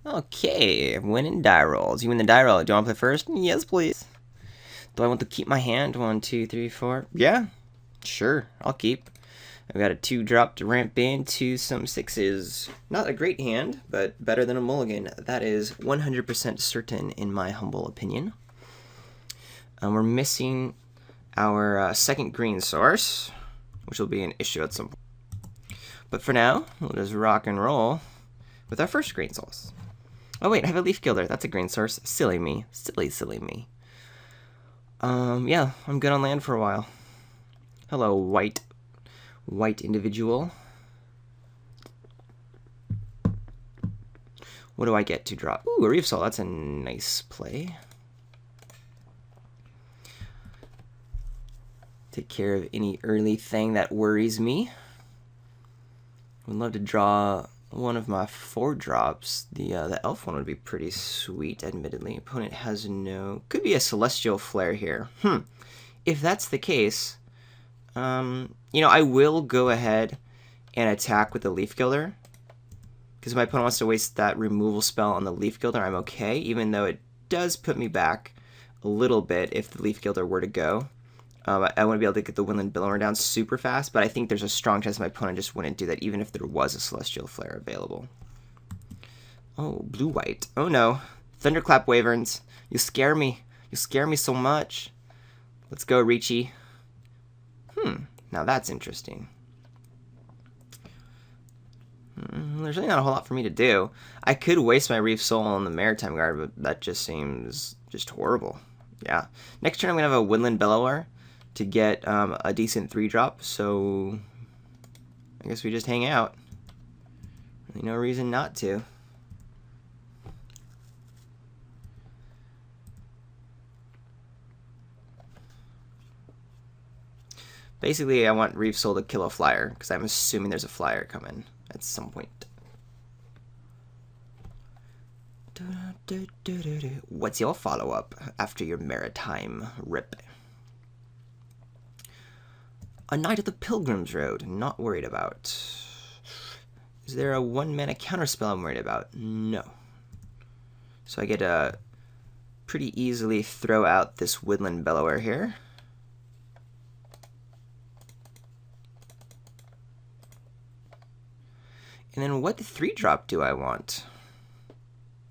Okay, winning die rolls. You win the die roll. Do you want to play first? Yes, please. Do I want to keep my hand? 1, 2, 3, 4. Yeah, sure. I'll keep. I've got a 2-drop to ramp into some 6s. Not a great hand, but better than a mulligan. That is 100% certain in my humble opinion. We're missing our second green source, which will be an issue at some point. But for now, we'll just rock and roll with our first green source. Oh wait, I have a leaf gilder. That's a green source. Silly me. Silly me. Yeah, I'm good on land for a while. Hello, white individual. What do I get to draw? Ooh, a reef soul. That's a nice play. Take care of any early thing that worries me. Would love to draw one of my 4-drops. The elf one would be pretty sweet, admittedly. Opponent has no... Could be a celestial flare here. If that's the case, I will go ahead and attack with the leaf gilder. Because if my opponent wants to waste that removal spell on the leaf gilder, I'm okay. Even though it does put me back a little bit if the leaf gilder were to go. I wouldn't be able to get the Woodland Billower down super fast, but I think there's a strong chance my opponent just wouldn't do that, even if there was a Celestial Flare available. Oh, blue-white. Oh no. Thunderclap Wyverns. You scare me. You scare me so much. Let's go, Ricci. Now that's interesting. There's really not a whole lot for me to do. I could waste my Reef Soul on the Maritime Guard, but that just seems just horrible. Yeah. Next turn I'm going to have a Woodland Bellower to get a decent 3-drop, so I guess we just hang out. Really no reason not to. Basically, I want Reef Soul to kill a flyer, because I'm assuming there's a flyer coming at some point. What's your follow-up after your Maritime rip? A Knight of the Pilgrim's Road, not worried about. Is there a 1-mana counterspell I'm worried about? No. So I get to pretty easily throw out this Woodland Bellower here. And then what 3-drop do I want?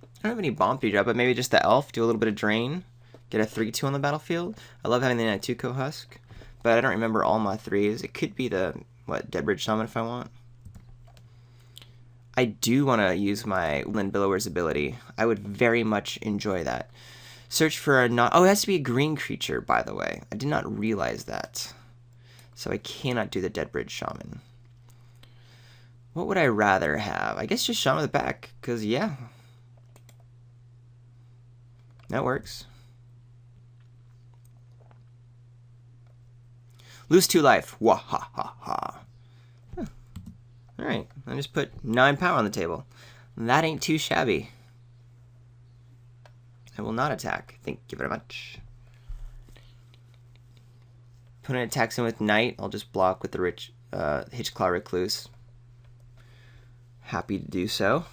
I don't have any bomb 3-drop, but maybe just the elf, do a little bit of drain, get a 3-2 on the battlefield. I love having the Natuko Husk. But I don't remember all my 3s. It could be the, Deadbridge Shaman if I want. I do want to use my Woodland Billower's ability. I would very much enjoy that. Search for a not... Oh, it has to be a green creature, by the way. I did not realize that. So I cannot do the Deadbridge Shaman. What would I rather have? I guess just Shaman of the Pack, because, yeah. That works. Lose 2 life. Wah ha ha ha. Huh. Alright, I just put 9 power on the table. That ain't too shabby. I will not attack. Thank you very much. Opponent attacks him with Knight. I'll just block with the Hitchclaw Recluse. Happy to do so.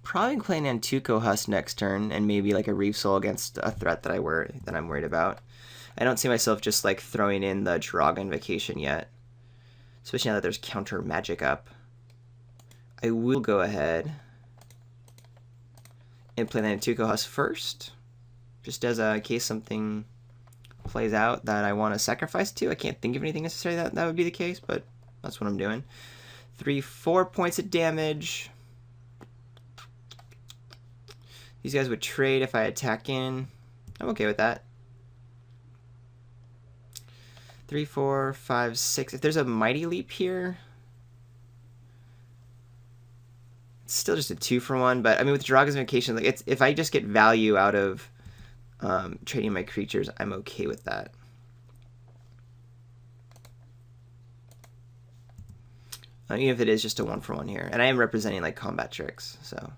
Probably playing Nantuko Husk next turn, and maybe like a Reef Soul against a threat that I'm worried about. I don't see myself just like throwing in the Dragon Vacation yet, especially now that there's counter magic up. I will go ahead and play the Nantuko Husk first, just as a case something plays out that I want to sacrifice to. I can't think of anything necessarily that would be the case, but that's what I'm doing. 4 points of damage. These guys would trade if I attack in. I'm okay with that. 3, 4, 5, 6. If there's a Mighty Leap here, it's still just a 2-for-1. But I mean, with Dragon's Vacation, like if I just get value out of trading my creatures, I'm okay with that. Even if it is just a 1-for-1 here, and I am representing like combat tricks, so.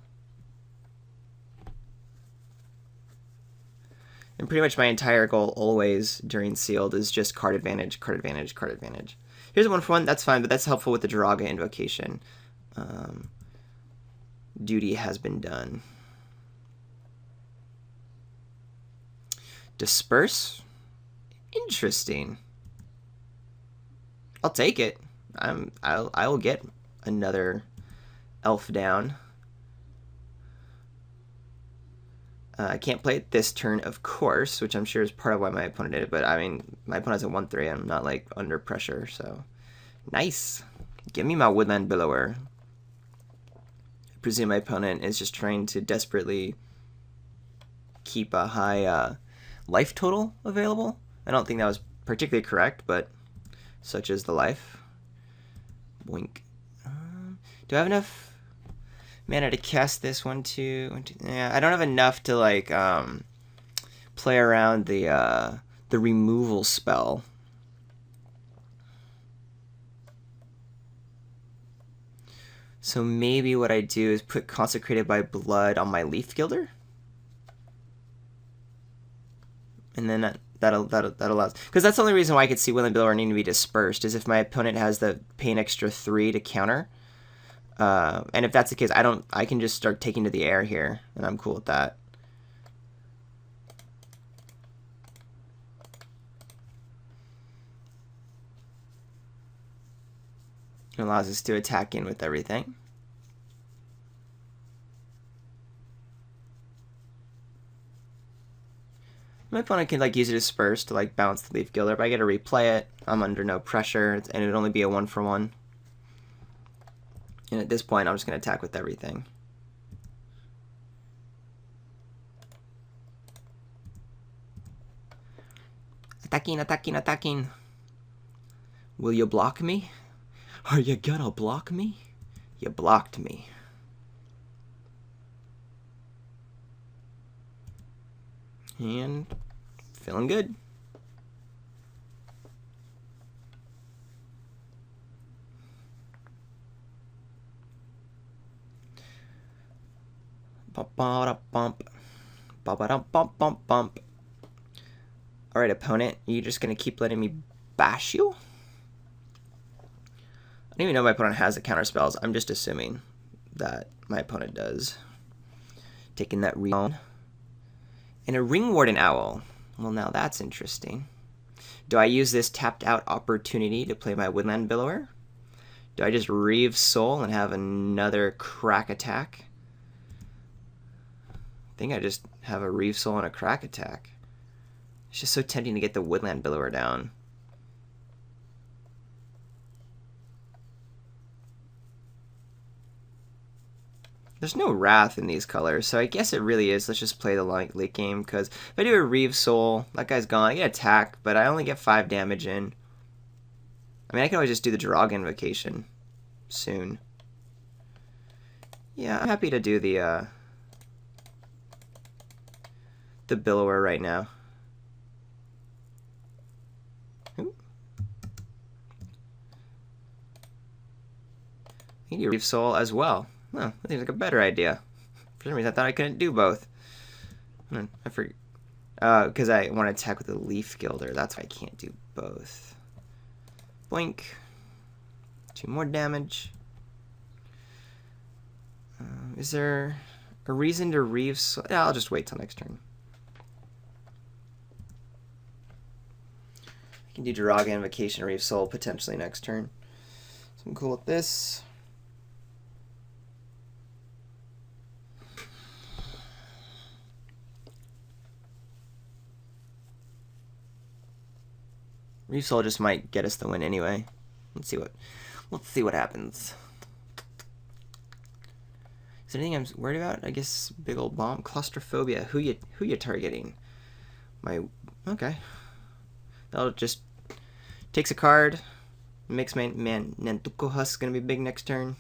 And pretty much my entire goal always during Sealed is just card advantage, card advantage, card advantage. Here's a 1-for-1, that's fine, but that's helpful with the Jiraga Invocation. duty has been done. Disperse? Interesting. I'll take it. I will get another elf down. I can't play it this turn, of course, which I'm sure is part of why my opponent did it, but I mean, my opponent's a 1/3, I'm not like under pressure, so nice. Give me my Woodland Billower. I presume my opponent is just trying to desperately keep a high life total available. I don't think that was particularly correct, but such is the life. Boink. Do I have enough mana to cast this? 1, 2. Yeah, I don't have enough to like play around the removal spell. So maybe what I do is put Consecrated by Blood on my Leaf Gilder, and then that allows, because that's the only reason why I could see Woodland Billower needing to be dispersed is if my opponent has the pay an extra 3 to counter. And if that's the case, I can just start taking to the air here, and I'm cool with that. It allows us to attack in with everything. My opponent can like use a disperse to like bounce the Leaf Gilder, but I get to replay it. I'm under no pressure, and it'd only be a 1-for-1. And at this point, I'm just going to attack with everything. Attacking, attacking, attacking. Will you block me? Are you gonna block me? You blocked me. And feeling good. Bump. Alright, opponent, you just gonna keep letting me bash you? I don't even know my opponent has the counter spells. I'm just assuming that my opponent does. Taking that ring. And a Ring Warden Owl. Well, now that's interesting. Do I use this tapped out opportunity to play my Woodland Billower? Do I just Reave Soul and have another crack attack? I think I just have a Reave Soul and a crack attack. It's just so tempting to get the Woodland Billower down. There's no Wrath in these colors, so I guess it really is. Let's just play the late game, because if I do a Reave Soul, that guy's gone. I get attack, but I only get 5 damage in. I mean, I can always just do the Drog Invocation soon. Yeah, I'm happy to do the Billower right now. Ooh. I can do Reave Soul as well. Oh, that seems like a better idea. For some reason, I thought I couldn't do both. I forget. Because I want to attack with the Leaf Gilder. That's why I can't do both. Boink. 2 more damage. Is there a reason to Reave Soul? Yeah, I'll just wait till next turn. I can do Jiraga Invocation, Reave Soul potentially next turn. So I'm cool with this. Reave Soul just might get us the win anyway. Let's see what happens. Is there anything I'm worried about? I guess big old bomb. Claustrophobia. Who you targeting? Okay. That'll just takes a card. Makes my man Nantuko Husk gonna be big next turn.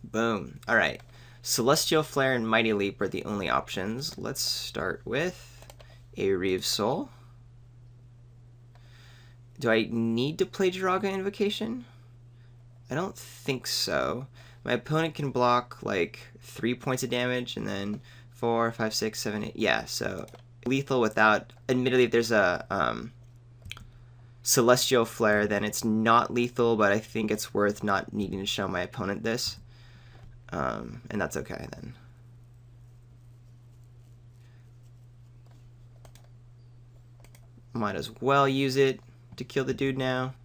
Boom. Alright. Celestial Flare and Mighty Leap are the only options. Let's start with a Reave Soul. Do I need to play Jiraga Invocation? I don't think so. My opponent can block like 3 points of damage and then 4, 5, 6, 7, 8. Yeah, so lethal without. Admittedly, if there's a Celestial Flare, then it's not lethal, but I think it's worth not needing to show my opponent this. And that's okay then. Might as well use it to kill the dude now.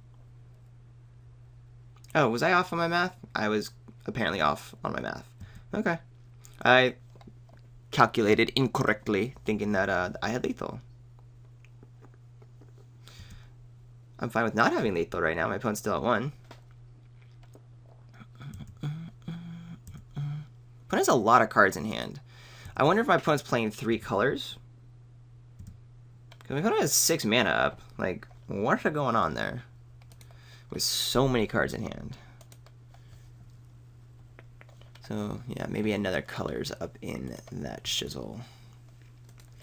Oh, was I off on my math? I was apparently off on my math. Okay. I calculated incorrectly, thinking that I had lethal. I'm fine with not having lethal right now. My opponent's still at 1. Opponent has a lot of cards in hand. I wonder if my opponent's playing 3 colors. Because my opponent has 6 mana up. Like, what's going on there? With so many cards in hand. So, yeah, maybe another color's up in that shizzle.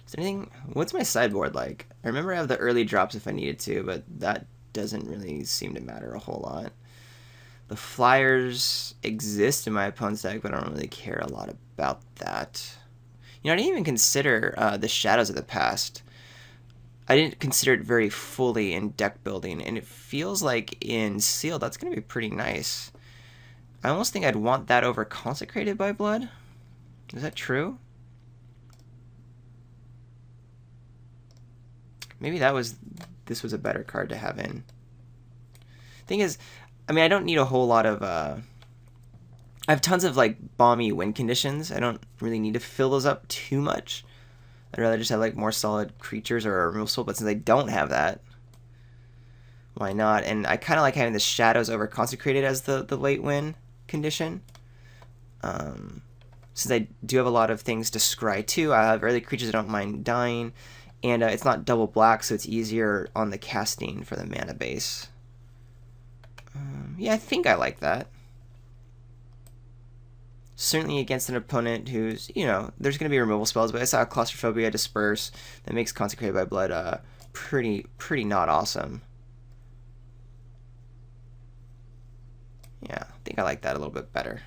Is there anything... What's my sideboard like? I remember I have the early drops if I needed to, but that doesn't really seem to matter a whole lot. The flyers exist in my opponent's deck, but I don't really care a lot about that. You know, I didn't even consider the Shadows of the Past. I didn't consider it very fully in deck building, and it feels like in Sealed that's going to be pretty nice. I almost think I'd want that over Consecrated by Blood. Is that true? Maybe this was a better card to have in. Thing is, I mean, I don't need a whole lot of, I have tons of, like, balmy win conditions. I don't really need to fill those up too much. I'd rather just have, like, more solid creatures or a removal spell, but since I don't have that, why not? And I kind of like having the Shadows over Consecrated as the late win condition. Since I do have a lot of things to scry too, I have early creatures that don't mind dying, and it's not double black, so it's easier on the casting for the mana base. Yeah, I think I like that. Certainly against an opponent who's, you know, there's going to be removal spells, but I saw Claustrophobia, Disperse, that makes Consecrated by Blood pretty not awesome. Yeah, I think I like that a little bit better.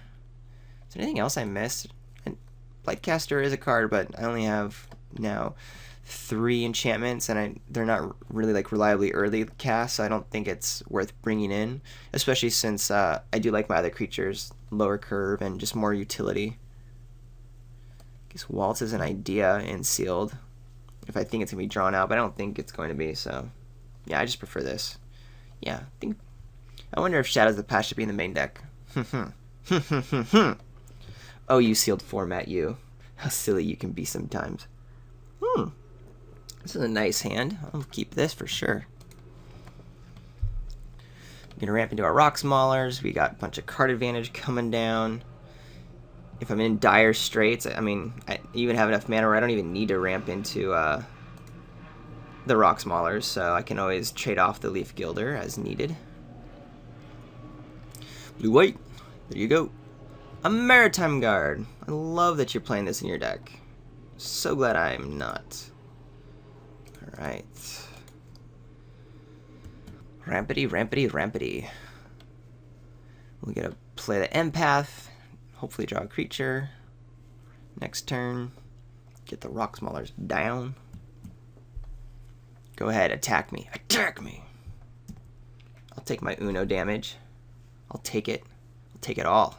Is there anything else I missed? And Blightcaster is a card, but I only have now 3 enchantments, and they're not really like reliably early cast, so I don't think it's worth bringing in, especially since I do like my other creatures, lower curve and just more utility. I guess Waltz is an idea in Sealed if I think it's gonna be drawn out, but I don't think it's going to be, so yeah, I just prefer this. Yeah, I wonder if Shadows of the Past should be in the main deck. Oh, you Sealed format, you. How silly you can be sometimes. This is a nice hand. I'll keep this for sure. I'm gonna ramp into our Rock Maulers. We got a bunch of card advantage coming down. If I'm in dire straits, I mean, I even have enough mana where I don't even need to ramp into the Rock Maulers, so I can always trade off the Leaf Gilder as needed. Blue-white. There you go. A Maritime Guard. I love that you're playing this in your deck. So glad I'm not. Alright. Rampity. We'll get to play the Empath. Hopefully draw a creature. Next turn. Get the Rock Maulers down. Go ahead, attack me. Attack me! I'll take my Uno damage. I'll take it. I'll take it all.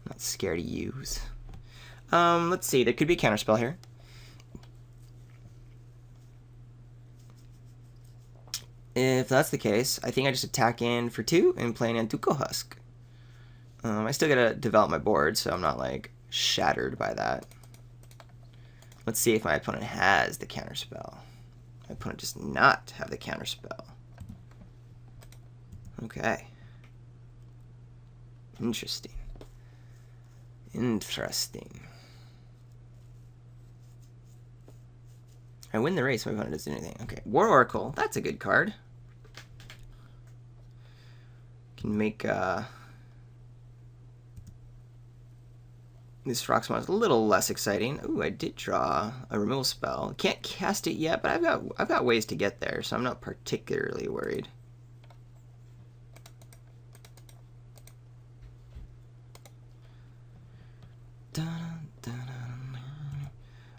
I'm not scared to use. Let's see. There could be a counterspell here. If that's the case, I think I just attack in for 2 and play an Nantuko Husk. I still gotta develop my board, so I'm not, like, shattered by that. Let's see if my opponent has the counterspell. My opponent does not have the counterspell. Okay. Interesting. I win the race, my opponent doesn't do anything. Okay, War Oracle. That's a good card. Can make this Rock Maulers a little less exciting. Ooh, I did draw a removal spell. Can't cast it yet, but I've got ways to get there, so I'm not particularly worried.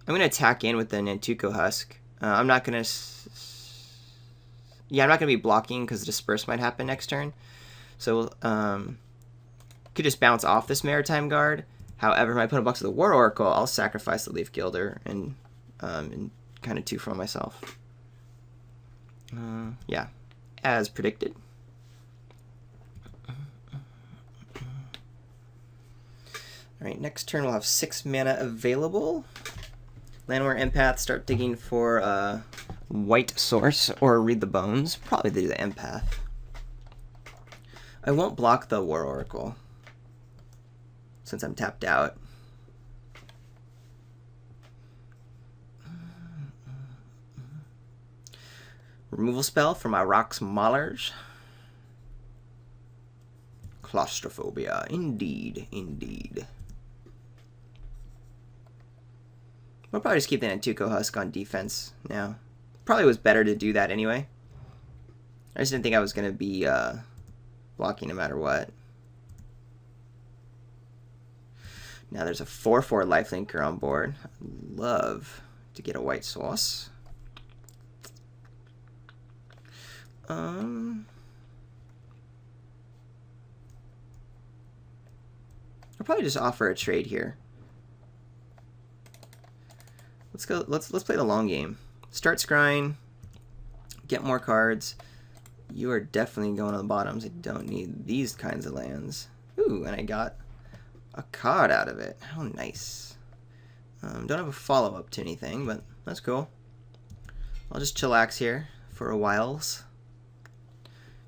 I'm going to attack in with the Nantuko Husk. I'm not going to... Yeah, I'm not going to be blocking because Disperse might happen next turn. So, could just bounce off this Maritime Guard. However, if my opponent blocks with the War Oracle, I'll sacrifice the Leaf Gilder and kind of 2 for myself. Yeah, as predicted. Alright, next turn we'll have 6 mana available. Landware Empath, start digging for a white source, or Read the Bones. Probably do the Empath. I won't block the War Oracle, since I'm tapped out. Removal spell for my Rocks Maulers. Claustrophobia, indeed, indeed. We'll probably just keep the Nantuko Husk on defense now. Probably was better to do that anyway. I just didn't think I was going to be blocking no matter what. Now there's a 4/4 lifelinker on board. I'd love to get a white sauce. I'll probably just offer a trade here. Let's go. Let's play the long game. Start scrying. Get more cards. You are definitely going to the bottoms. I don't need these kinds of lands. Ooh, and I got a card out of it. How nice. Don't have a follow-up to anything, but that's cool. I'll just chillax here for a whiles.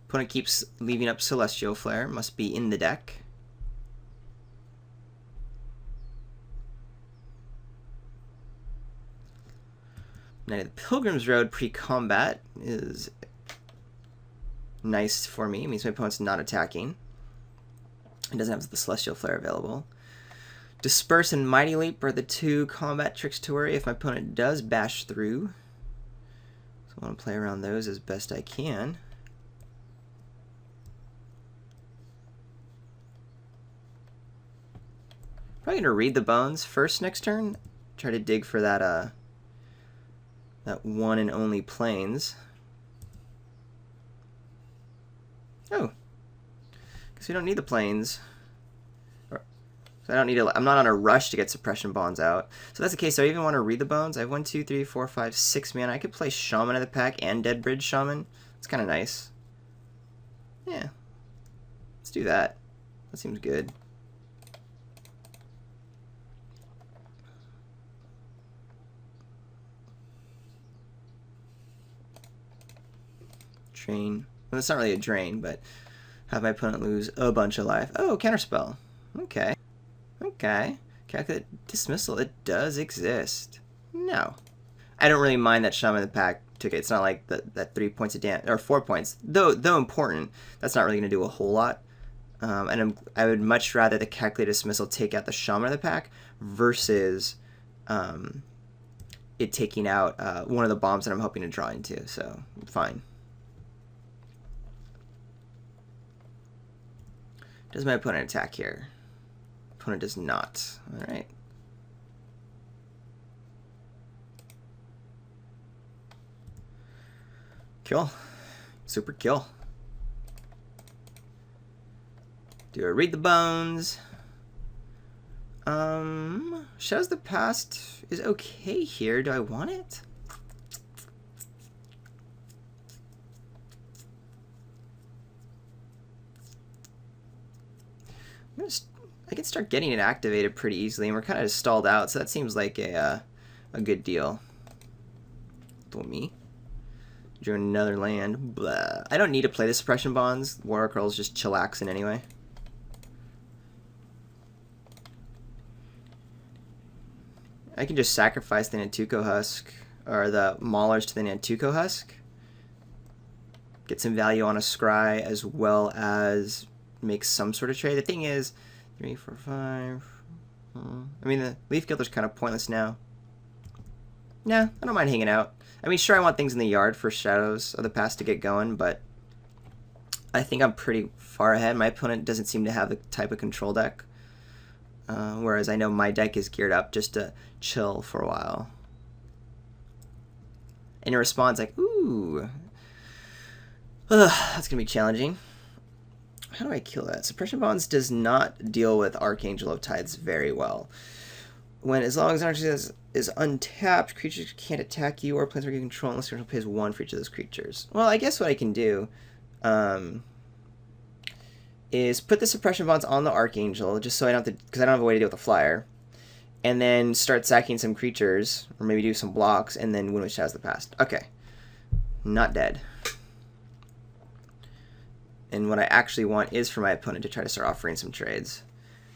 Opponent keeps leaving up Celestial Flare. Must be in the deck. Knight of the Pilgrim's Road pre-combat is nice for me. It means my opponent's not attacking. It doesn't have the Celestial Flare available. Disperse and Mighty Leap are the 2 combat tricks to worry if my opponent does bash through. So I want to play around those as best I can. Probably going to Read the Bones first next turn. Try to dig for that that one and only plains. Oh, because we don't need the plains. So I don't need I'm not on a rush to get suppression bonds out. So that's the case. So I even want to Read the Bones. I have 1, 2, 3, 4, 5, 6 mana. I could play Shaman in the pack and Dead Bridge Shaman. It's kind of nice. Yeah, let's do that. That seems good. Drain. Well, it's not really a drain, but have my opponent lose a bunch of life. Oh, counterspell. Okay. Okay. Calculate dismissal. It does exist. No. I don't really mind that Shaman in the pack took it. It's not like that 3 points of damage, or 4 points. Though important, that's not really going to do a whole lot. And I would much rather the calculate dismissal take out the Shaman in the pack versus it taking out one of the bombs that I'm hoping to draw into. So, fine. Does my opponent attack here? Opponent does not. Alright. Kill. Super kill. Do I Read the Bones? Shadows of the Past is okay here. Do I want it? I can start getting it activated pretty easily, and we're kind of stalled out, so that seems like a good deal. For me. Drew another land. Blah. I don't need to play the suppression bonds. War Oracle's just chillaxing anyway. I can just sacrifice the Nantuko Husk, or the Maulers to the Nantuko Husk. Get some value on a scry, as well as make some sort of trade. The thing is, 3, 4, 5. I mean, the Leaf Gilder's kind of pointless now. Nah, I don't mind hanging out. I mean, sure, I want things in the yard for Shadows of the Past to get going, but I think I'm pretty far ahead. My opponent doesn't seem to have the type of control deck, whereas I know my deck is geared up just to chill for a while. And it responds like, ooh, That's going to be challenging. How do I kill that? Suppression Bonds does not deal with Archangel of Tides very well. As long as Archangel is untapped, creatures can't attack you or planeswalker you control unless your opponent pays 1 for each of those creatures. Well, I guess what I can do is put the Suppression Bonds on the Archangel, just so I don't have to, because I don't have a way to deal with the flyer, and then start sacking some creatures, or maybe do some blocks, and then win with Shadows of the Past. Okay. Not dead. And what I actually want is for my opponent to try to start offering some trades,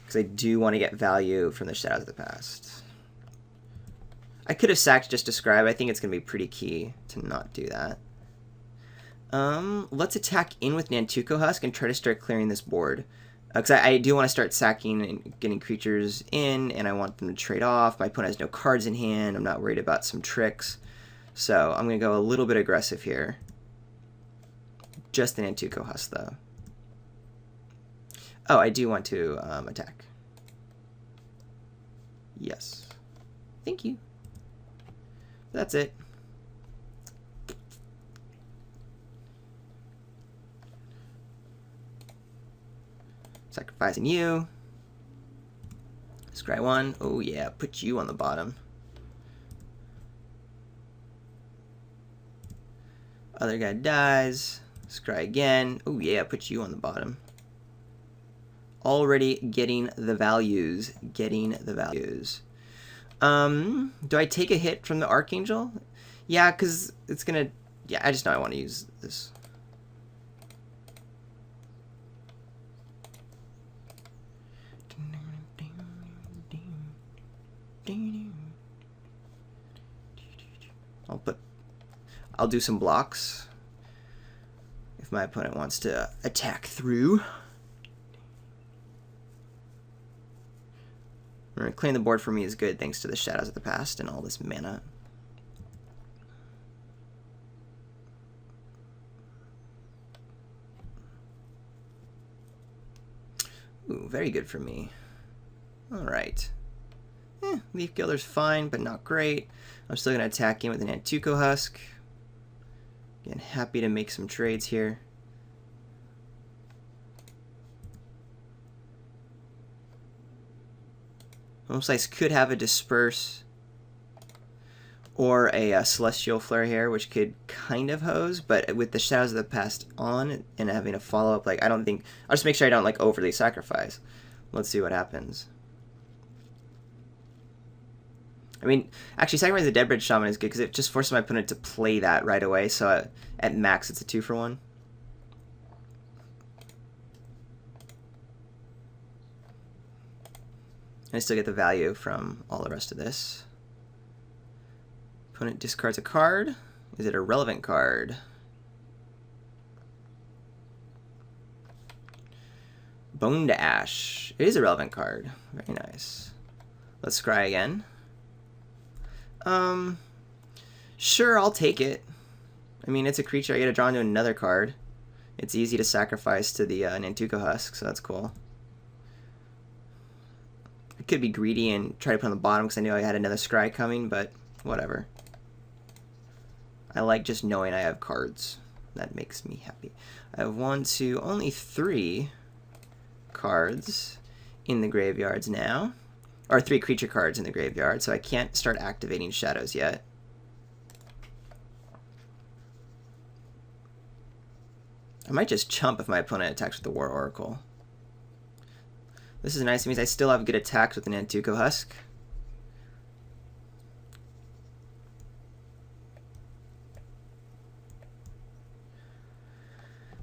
because I do want to get value from the Shadows of the Past. I could have sacked just to Scribe. I think it's going to be pretty key to not do that. Let's attack in with Nantuko Husk and try to start clearing this board. Because I do want to start sacking and getting creatures in, and I want them to trade off. My opponent has no cards in hand. I'm not worried about some tricks. So I'm going to go a little bit aggressive here. Just the Nantuko Husk, though. Oh, I do want to attack. Yes. Thank you. That's it. Sacrificing you. Scry 1. Oh yeah, put you on the bottom. Other guy dies. Scry again. Oh yeah, put you on the bottom. Already getting the values. Getting the values. Do I take a hit from the Archangel? Yeah, because it's gonna... Yeah, I just know I want to use this. I'll do some blocks if my opponent wants to attack through. Clearing the board for me is good thanks to the Shadows of the Past and all this mana. Ooh, very good for me. Alright. Leaf Gilder's fine, but not great. I'm still going to attack in with an Nantuko Husk. Again, happy to make some trades here. Almost like could have a Disperse or a Celestial Flare here, which could kind of hose, but with the Shadows of the Past on and having a follow-up, like, I don't think... I'll just make sure I don't, like, overly sacrifice. Let's see what happens. I mean, actually, sacrificing the Deadbridge Shaman is good because it just forces my opponent to play that right away, so at max it's a 2-for-1. And I still get the value from all the rest of this. Opponent discards a card. Is it a relevant card? Bone to Ash. It is a relevant card. Very nice. Let's scry again. Sure, I'll take it. I mean, it's a creature. I get to draw into another card. It's easy to sacrifice to the Nantuko Husk, so that's cool. I could be greedy and try to put on the bottom because I knew I had another scry coming, but whatever. I like just knowing I have cards. That makes me happy. I have only 3 cards in the graveyards now. Or 3 creature cards in the graveyard, so I can't start activating shadows yet. I might just chump if my opponent attacks with the War Oracle. This is nice. It means I still have good attacks with the Nantuko Husk.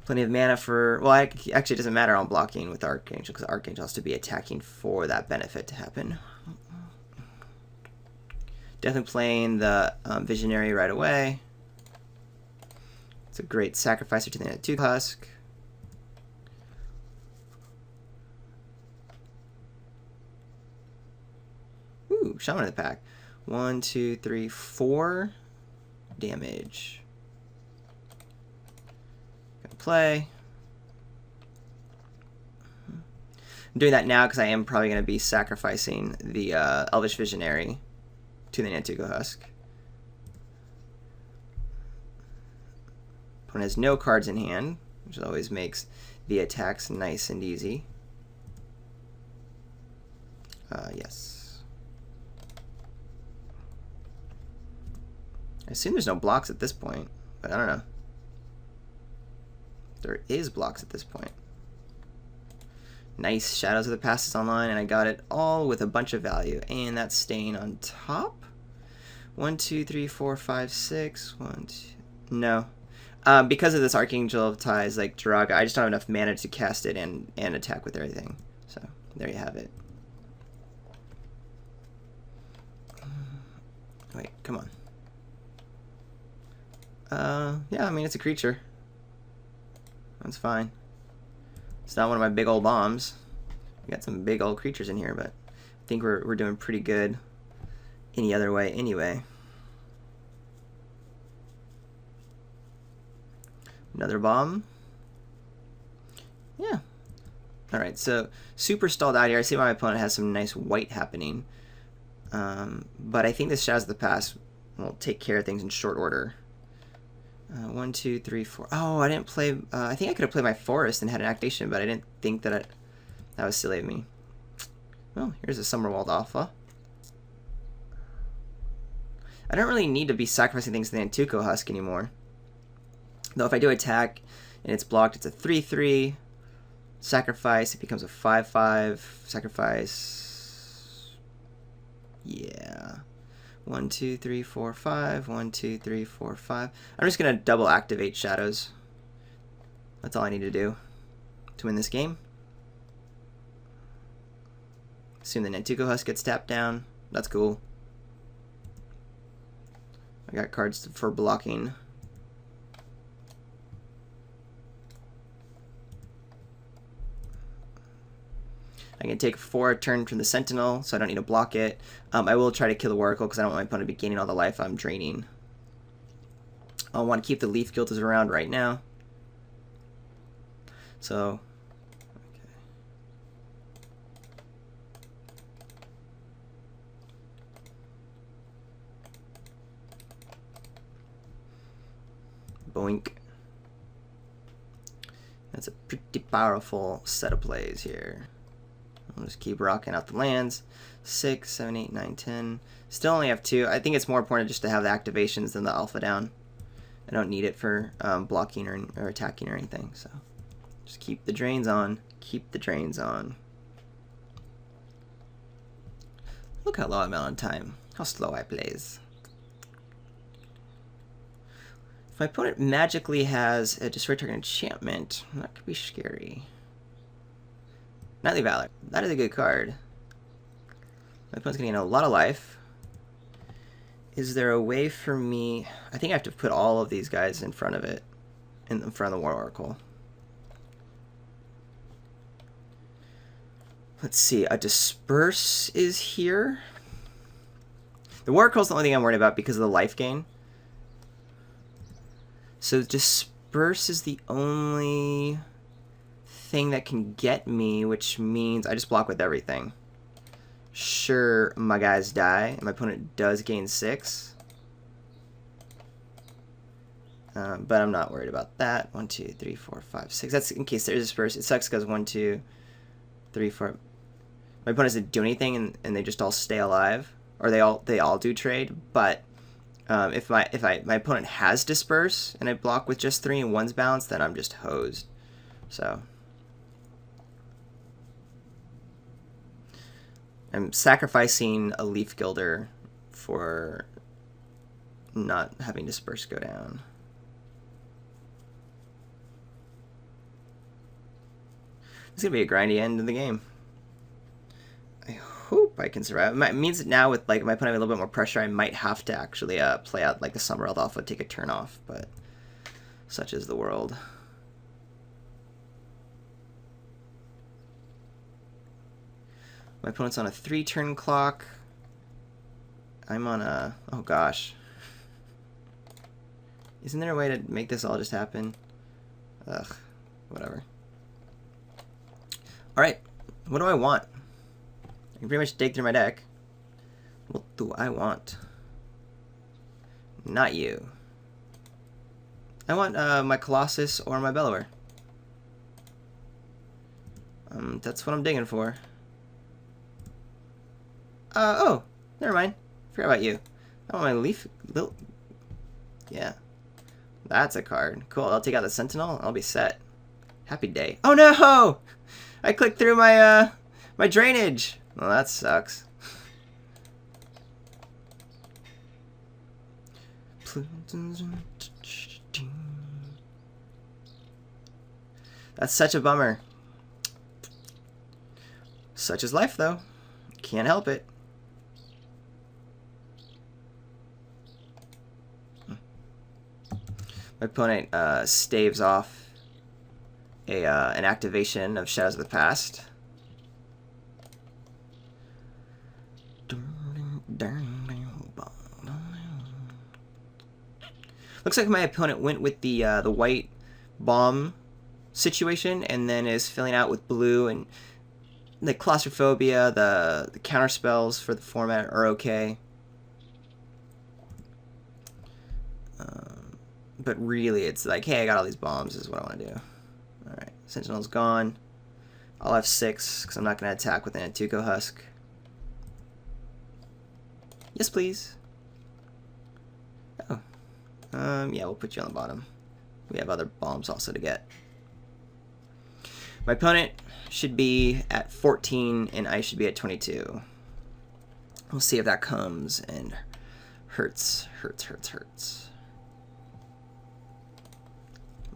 Plenty of mana for... Well, actually, it doesn't matter on blocking with Archangel, because Archangel has to be attacking for that benefit to happen. Definitely playing the Visionary right away. It's a great sacrificer to the Nantuko Husk. Ooh, Shaman in the pack. 1, 2, 3, 4 damage. Play. I'm doing that now because I am probably going to be sacrificing the Elvish Visionary to the Nantuko Husk. Opponent Opponent has no cards in hand, which always makes the attacks nice and easy. Yes. I assume there's no blocks at this point, but I don't know. There is blocks at this point. Nice. Shadows of the Past is online, and I got it all with a bunch of value. And that's staying on top. 1, 2, 3, 4, 5, 6. 1, 2. No. Because of this Archangel of Ties, like Draga, I just don't have enough mana to cast it and attack with everything. So, there you have it. Wait, come on. Yeah, I mean, it's a creature. That's fine. It's not one of my big old bombs. We got some big old creatures in here, but I think we're doing pretty good any other way anyway. Another bomb. Yeah. Alright, so super stalled out here. I see why my opponent has some nice white happening. But I think this Shadows of the Past will take care of things in short order. 1, 2, 3, 4. Oh, I didn't play. I think I could have played my forest and had an activation, but I didn't think that that was silly of me. Well, here's a Summerwald Alpha. I don't really need to be sacrificing things to the Antuco Husk anymore. Though if I do attack and it's blocked, it's a 3/3. Sacrifice, it becomes a 5/5. Sacrifice. Yeah. 1, 2, 3, 4, 5. 1, 2, 3, 4, 5. I'm just going to double activate Shadows. That's all I need to do to win this game. Assume the Nantuko Husk gets tapped down. That's cool. I got cards for blocking. I can take 4 a turn from the Sentinel, so I don't need to block it. I will try to kill the Oracle because I don't want my opponent to be gaining all the life I'm draining. I want to keep the Leaf Guilders around right now. So, okay. Boink. That's a pretty powerful set of plays here. I'll just keep rocking out the lands. 6, 7, 8, 9, 10. Still only have 2. I think it's more important just to have the activations than the alpha down. I don't need it for blocking or attacking or anything. So just keep the drains on. Keep the drains on. Look how low I'm at on time. How slow I plays. If my opponent magically has a destroy target enchantment, that could be scary. Knightly Valor. That is a good card. My opponent's going to gain a lot of life. Is there a way for me... I think I have to put all of these guys in front of it. In front of the War Oracle. Let's see. A Disperse is here. The War Oracle's the only thing I'm worried about because of the life gain. So Disperse is the only thing that can get me, which means I just block with everything. Sure, my guys die, and my opponent does gain 6. But I'm not worried about that. 1, 2, 3, 4, 5, 6. That's in case there is a disperse. It sucks because 1, 2, 3, 4. My opponent doesn't do anything, and they just all stay alive, or they all do trade. But if my opponent has disperse and I block with just 3 and 1's balanced, then I'm just hosed. So I'm sacrificing a Leaf Gilder for not having Disperse go down. It's going to be a grindy end of the game. I hope I can survive. It means that now with like my opponent having a little bit more pressure, I might have to actually play out like the Summerweld Alpha, take a turn off, but such is the world. My opponent's on a 3-turn clock. I'm on a... oh gosh. Isn't there a way to make this all just happen? Ugh. Whatever. Alright. What do I want? I can pretty much dig through my deck. What do I want? Not you. I want my Colossus or my Bellower. That's what I'm digging for. Oh, never mind. Forgot about you. I want my Leaf. Yeah. That's a card. Cool, I'll take out the Sentinel. I'll be set. Happy day. Oh no! I clicked through my, my drainage. Well, that sucks. That's such a bummer. Such is life, though. Can't help it. My opponent staves off an activation of Shadows of the Past. Looks like my opponent went with the white bomb situation, and then is filling out with blue, and the claustrophobia, the counter spells for the format are okay. But really, it's like, hey, I got all these bombs, is what I want to do. Alright, Sentinel's gone. I'll have 6, because I'm not going to attack with an Antuco Husk. Yes, please. Oh. Yeah, we'll put you on the bottom. We have other bombs also to get. My opponent should be at 14, and I should be at 22. We'll see if that comes and hurts.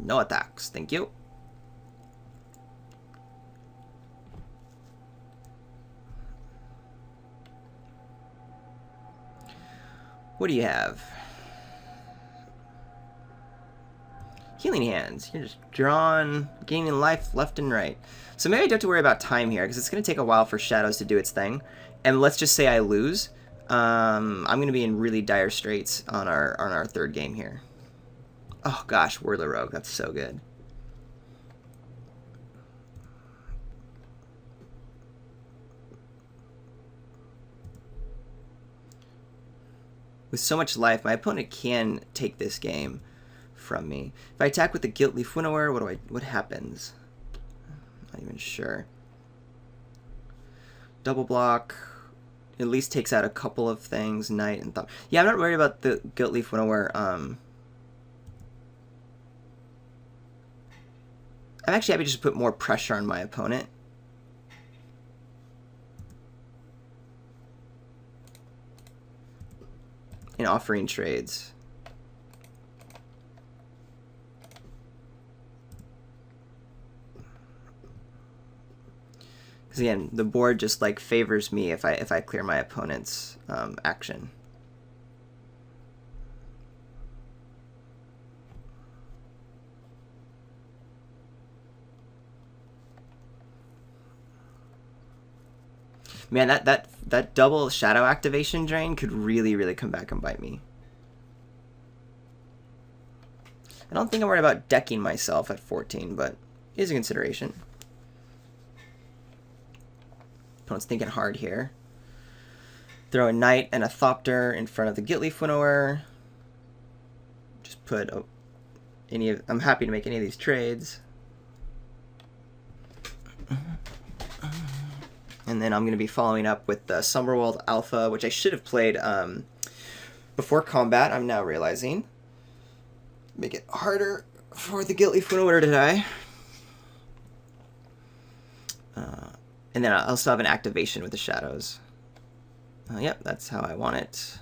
No attacks, thank you. What do you have? Healing Hands. You're just drawing, gaining life left and right. So maybe I don't have to worry about time here, because it's going to take a while for Shadows to do its thing. And let's just say I lose. I'm going to be in really dire straits on our third game here. Oh gosh, Whirler Rogue. That's so good. With so much life, my opponent can take this game from me. If I attack with the Guiltleaf Winnower, what happens? Not even sure. Double block. At least takes out a couple of things. Knight and Thumb. Yeah, I'm not worried about the Guiltleaf Winnower. I'm actually happy to just put more pressure on my opponent. In offering trades. Because again, the board just like favors me if I clear my opponent's action. Man, that double shadow activation drain could really come back and bite me. I don't think I'm worried about decking myself at 14, but it is a consideration. Opponent's thinking hard here. Throw a Knight and a Thopter in front of the Guiltleaf Winnower. Just put I'm happy to make any of these trades. And then I'm going to be following up with the Summerworld Alpha, which I should have played before combat, I'm now realizing. Make it harder for the Guiltleaf Winnower to die. And then I'll still have an activation with the Shadows. Yep, that's how I want it.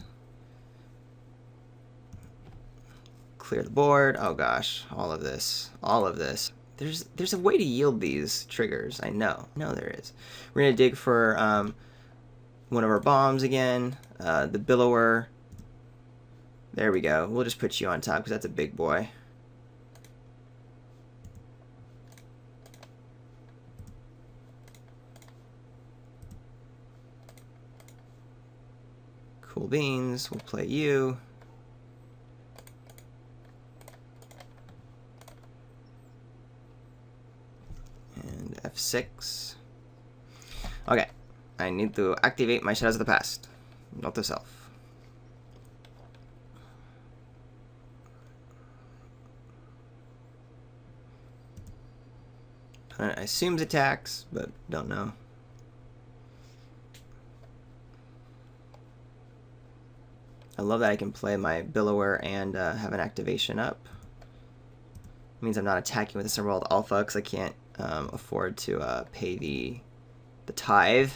Clear the board. Oh gosh, all of this. There's a way to yield these triggers. I know there is. We're gonna dig for one of our bombs again. The Billower. There we go. We'll just put you on top because that's a big boy. Cool beans. We'll play you. And F6. Okay. I need to activate my Shadows of the Past. Not the self. I assumes attacks, but don't know. I love that I can play my Billower and have an activation up. It means I'm not attacking with the Summerworld Alpha because I can't afford to pay the tithe.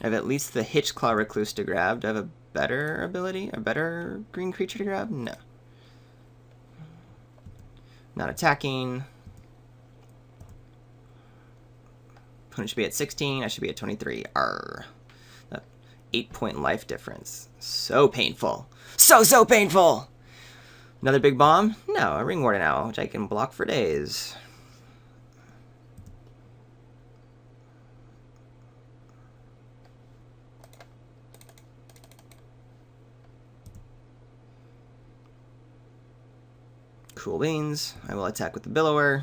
I have at least the Hitchclaw Recluse to grab. Do I have a better ability? A better green creature to grab? No. Not attacking. Opponent should be at 16. I should be at 23. Arr. 8-point life difference. So painful. So painful! Another big bomb? No, a Ring Warden Owl, which I can block for days. Cool beans. I will attack with the Billower.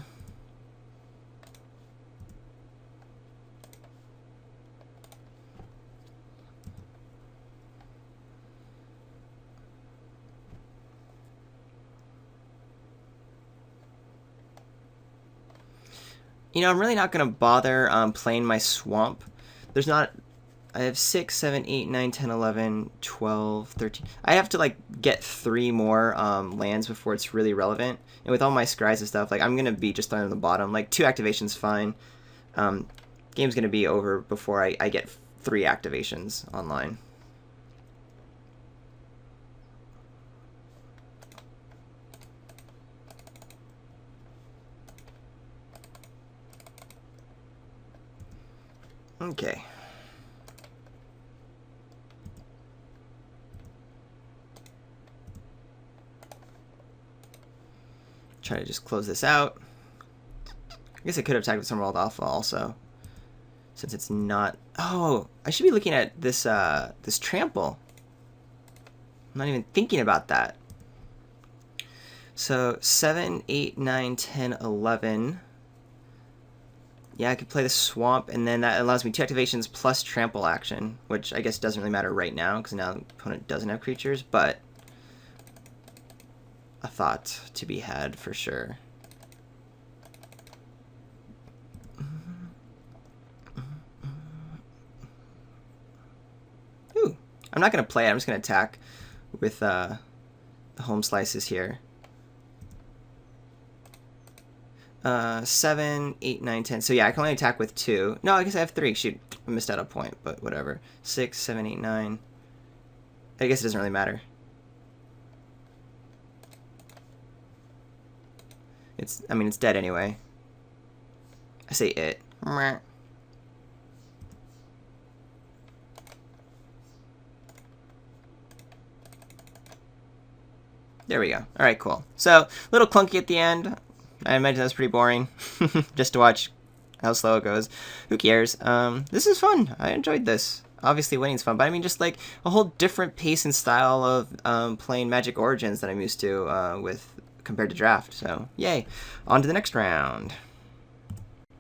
You know, I'm really not going to bother playing my Swamp. There's not... I have 6, 7, 8, 9, 10, 11, 12, 13. I have to, like, get 3 more lands before it's really relevant. And with all my scries and stuff, like, I'm going to be just on the bottom. Like, 2 activations, fine. Game's going to be over before I get 3 activations online. Okay. Try to just close this out. I guess I could have tagged with Summerworld Alpha also, since it's not... Oh, I should be looking at this this trample. I'm not even thinking about that. So 7, 8, 9, 10, 11. Yeah, I could play the Swamp, and then that allows me 2 activations plus trample action, which I guess doesn't really matter right now, because now the opponent doesn't have creatures, but a thought to be had for sure. Ooh, I'm not going to play it. I'm just going to attack with the home slices here. 7, 8, 9, 10. So yeah, I can only attack with 2. No, I guess I have 3. Shoot, I missed out a point, but whatever. 6, 7, 8, 9. I guess it doesn't really matter. I mean, it's dead anyway. I say it. There we go. Alright, cool. So, a little clunky at the end. I imagine that's pretty boring. Just to watch how slow it goes. Who cares? This is fun. I enjoyed this. Obviously, winning's fun, but I mean, just like a whole different pace and style of playing Magic Origins that I'm used to with compared to Draft. So, yay. On to the next round.